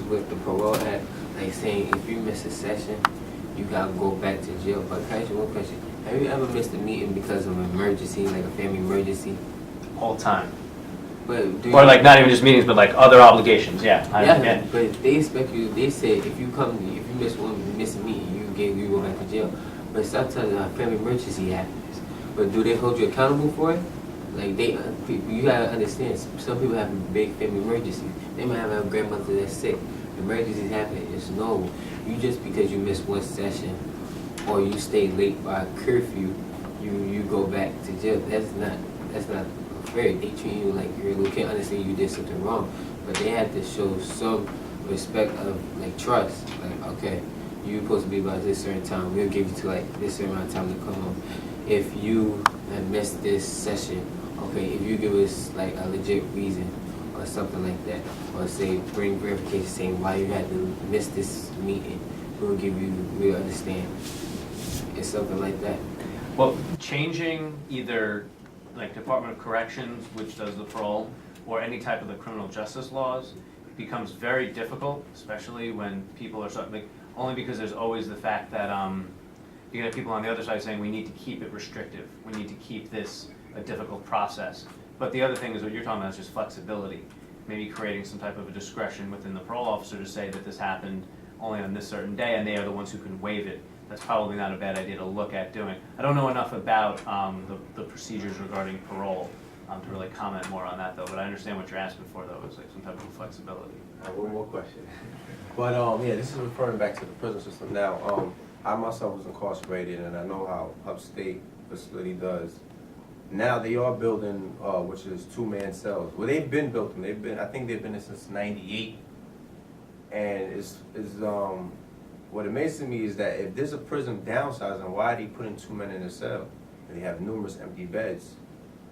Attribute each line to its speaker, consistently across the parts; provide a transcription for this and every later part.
Speaker 1: with the Parole Act, like saying if you miss a session, you gotta go back to jail. But can I ask you one question? Have you ever missed a meeting because of an emergency, like a family emergency?
Speaker 2: All the time.
Speaker 1: But
Speaker 2: or like not even just meetings, but like other obligations. Yeah.
Speaker 1: Yeah, but they expect you. They say if you miss a meeting, you go back to jail. But sometimes a family emergency happens. But do they hold you accountable for it? Like you gotta understand. Some people have big family emergencies. They might have a grandmother that's sick. Emergencies happen. It's normal. You just because you miss one session or you stay late by curfew, you go back to jail. That's not fair. They treat you like you're a little kid. Understand you did something wrong, but they have to show some respect of like trust. Like, okay, you're supposed to be by this certain time. We'll give you to like this certain amount of time to come home. If you have missed this session, okay, if you give us like a legit reason or something like that, or say bring verification saying why you had to miss this meeting, we'll understand. It's something like that.
Speaker 2: Well, changing either like Department of Corrections, which does the parole, or any type of the criminal justice laws becomes very difficult, especially when people are like, only because there's always the fact that you get people on the other side saying we need to keep it restrictive, we need to keep this a difficult process. But the other thing is what you're talking about is just flexibility, maybe creating some type of a discretion within the parole officer to say that this happened only on this certain day and they are the ones who can waive it. That's probably not a bad idea to look at doing. I don't know enough about the procedures regarding parole to really comment more on that though, but I understand what you're asking for though, is like some type of flexibility.
Speaker 3: One more question. But yeah, this is referring back to the prison system now. I myself was incarcerated and I know how upstate facility does. Now they are building, which is 2-man cells. Well, they've been built. I think they've been there since '98. And what amazes me is that if there's a prison downsizing, why are they putting 2 men in a cell? And they have numerous empty beds.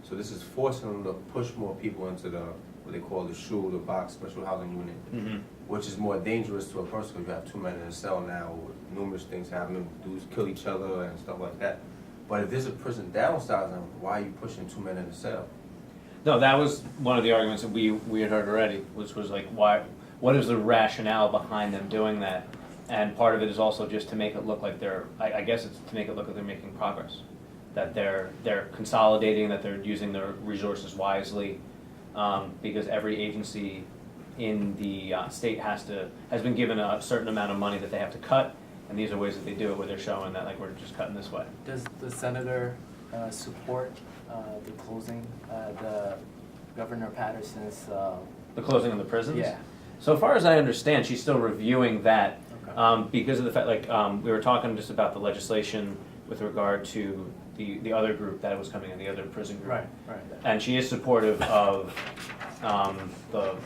Speaker 3: So this is forcing them to push more people into what they call the SHU, the box special housing unit, which is more dangerous to a person because you have 2 men in a cell now with numerous things happening, dudes kill each other and stuff like that. But if there's a prison downsizing, why are you pushing 2 men in a cell?
Speaker 2: No, that was one of the arguments that we had heard already, which was like, what is the rationale behind them doing that? And part of it is also just to make it look like I guess it's to make it look like they're making progress, that they're consolidating, that they're using their resources wisely, because every agency in the state has been given a certain amount of money that they have to cut, and these are ways that they do it where they're showing that like we're just cutting this way.
Speaker 4: Does the senator support the closing, the Governor Patterson's?
Speaker 2: The closing of the prisons?
Speaker 4: Yeah.
Speaker 2: So far as I understand, she's still reviewing that.
Speaker 4: Okay.
Speaker 2: Because of the fact, like, we were talking just about the legislation with regard to the other group that was coming in, the other prison group.
Speaker 4: Right.
Speaker 2: And she is supportive of the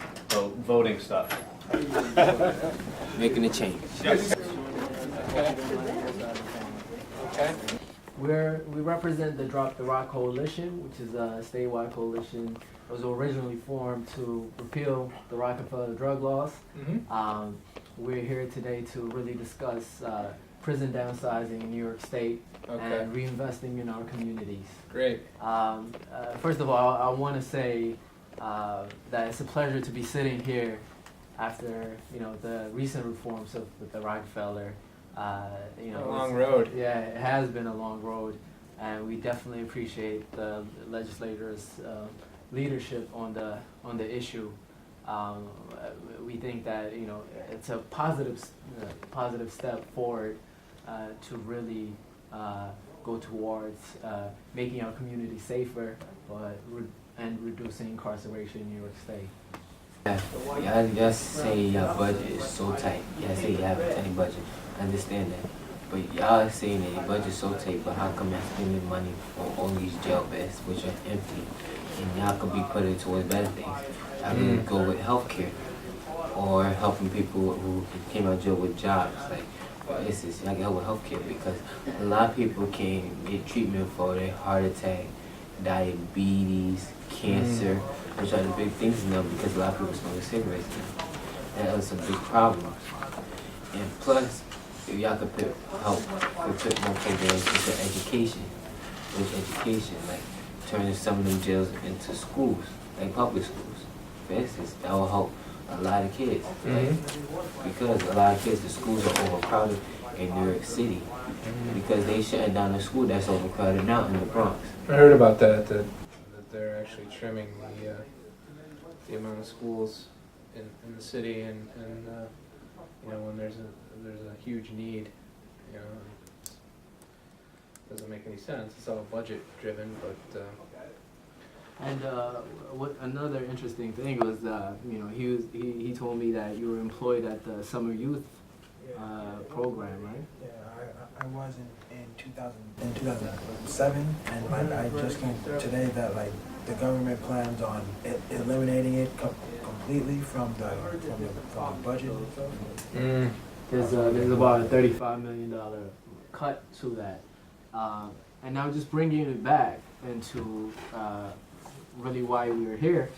Speaker 2: voting stuff.
Speaker 1: Making a change.
Speaker 2: Yes.
Speaker 4: Okay. We represent the Drop the Rock Coalition, which is a statewide coalition. It was originally formed to repeal the Rockefeller drug laws. We're here today to really discuss prison downsizing in New York State and reinvesting in our communities.
Speaker 5: Great.
Speaker 4: First of all, I want to say that it's a pleasure to be sitting here after the recent reforms with the Rockefeller.
Speaker 5: A long road.
Speaker 4: Yeah, it has been a long road, and we definitely appreciate the legislators' leadership on the issue. We think that it's a positive step forward to really go towards making our community safer, and reducing incarceration in New York State.
Speaker 1: Y'all say your budget is so tight. Y'all say you have a tiny budget. I understand that. But y'all saying that your budget's so tight, but how come y'all spending money on all these jail beds which are empty? And y'all could be putting it towards better things. Y'all could go with healthcare or helping people who came out of jail with jobs. Like, for instance, y'all can help with healthcare because a lot of people can get treatment for their heart attack, diabetes, cancer, which are the big things now because a lot of people smoke cigarettes now. That is a big problem. And plus, if y'all could put more programs into education, like turning some of them jails into schools, like public schools. For instance, that will help a lot of kids, right? Because a lot of kids, the schools are overcrowded in New York City because they shutting down the school that's overcrowded now in the Bronx.
Speaker 5: I heard about that they're actually trimming the amount of schools in the city, and you know, when there's a huge need, you know, it doesn't make any sense. It's all budget driven, but
Speaker 4: And what another interesting thing was, you know, he told me that you were employed at the summer youth program, right?
Speaker 6: Yeah, I was in 2007, and I just came today that like the government plans on eliminating it completely from the budget.
Speaker 4: There's about a $35 million cut to that, and now just bringing it back into really why we were here.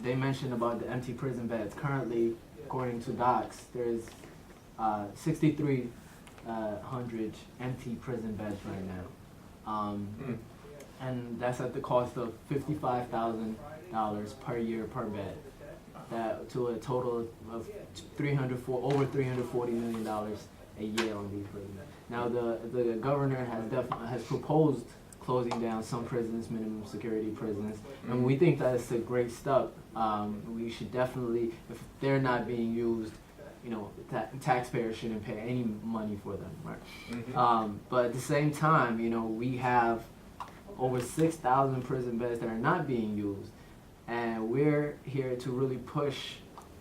Speaker 4: They mentioned about the empty prison beds. Currently, according to docs, there's 6,300 empty prison beds right now, and that's at the cost of $55,000 per year per bed. That to a total of over $340 million a year on these prisons. Now the governor has proposed closing down some prisons, minimum security prisons, and we think that it's a great step. We should definitely, if they're not being used, you know, taxpayers shouldn't pay any money for them, right? But at the same time, you know, we have over 6,000 prison beds that are not being used, and we're here to really push,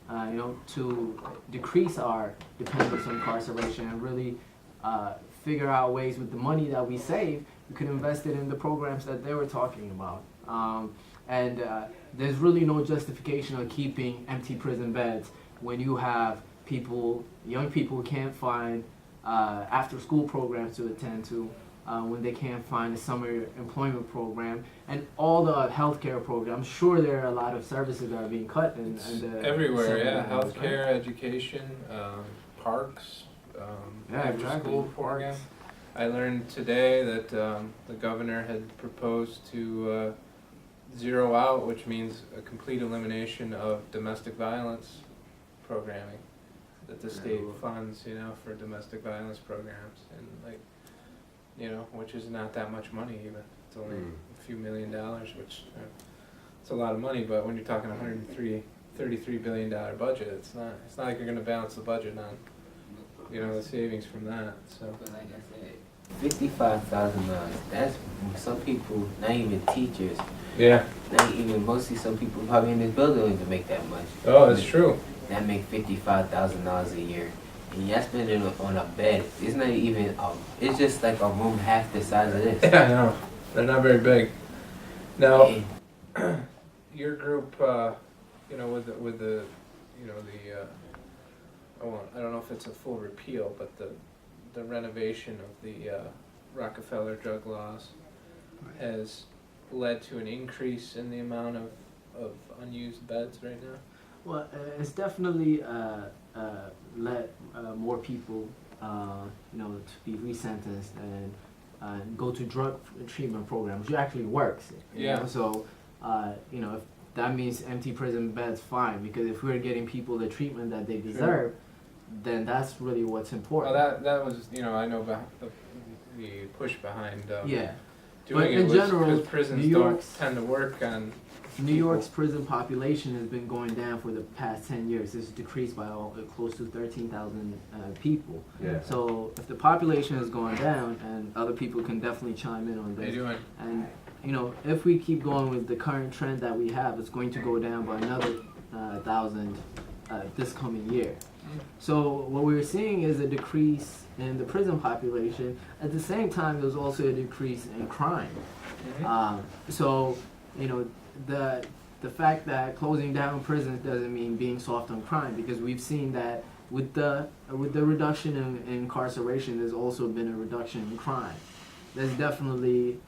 Speaker 4: you know, to decrease our dependence on incarceration and really figure out ways with the money that we save, we could invest it in the programs that they were talking about. And there's really no justification of keeping empty prison beds when you have people, young people who can't find after-school programs to attend to, when they can't find a summer employment program, and all the healthcare programs. I'm sure there are a lot of services that are being cut in the
Speaker 5: everywhere, yeah,
Speaker 4: programs,
Speaker 5: healthcare,
Speaker 4: right?
Speaker 5: education, parks,
Speaker 4: Yeah, exactly.
Speaker 5: school program. I learned today that the governor had proposed to zero out, which means a complete elimination of domestic violence programming that the state funds, you know, for domestic violence programs, and like, you know, which is not that much money even. It's only a few $1 million, which it's a lot of money, but when you're talking $33 billion budget, it's not like you're going to balance the budget on, you know, the savings from that. So.
Speaker 1: But like I said, $55,000. That's some people, not even teachers.
Speaker 5: Yeah.
Speaker 1: Not even mostly some people probably in this building don't even make that much.
Speaker 5: Oh, that's true.
Speaker 1: That make $55,000 a year, and you're spending it on a bed. It's not even. It's just like a room half the size of this.
Speaker 5: Yeah, I know. They're not very big. Now,
Speaker 1: Yeah.
Speaker 5: your group, you know, with the, you know, the, I don't know if it's a full repeal, but the renovation of the Rockefeller drug laws has led to an increase in the amount of unused beds right now.
Speaker 4: Well, it's definitely let more people, you know, to be resentenced and go to drug treatment programs, which actually works. You know? So, you know, if that means empty prison beds, fine, because if we're getting people the treatment that they deserve, then that's really what's important.
Speaker 5: Well, that was, you know, I know about the push behind
Speaker 4: Yeah.
Speaker 5: doing
Speaker 4: But
Speaker 5: it
Speaker 4: in
Speaker 5: was
Speaker 4: general,
Speaker 5: because prisons
Speaker 4: New
Speaker 5: don't
Speaker 4: York's-
Speaker 5: tend to work on
Speaker 4: New York's prison population has been going down for the past 10 years. It's decreased by close to 13,000 people.
Speaker 3: Yeah.
Speaker 4: So if the population has gone down, and other people can definitely chime in on
Speaker 5: They
Speaker 4: this,
Speaker 5: doing.
Speaker 4: and you know, if we keep going with the current trend that we have, it's going to go down by another 1,000 this coming year. So what we're seeing is a decrease in the prison population. At the same time, there's also a decrease in crime. So, you know, the fact that closing down prisons doesn't mean being soft on crime, because we've seen that with the reduction in incarceration, there's also been a reduction in crime. There's definitely,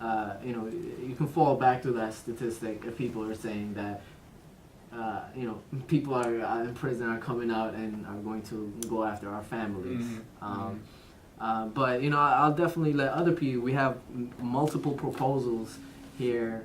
Speaker 4: you know, you can fall back to that statistic if people are saying that, you know, people are in prison are coming out and are going to go after our families. But, you know, I'll definitely let other people, we have multiple proposals here.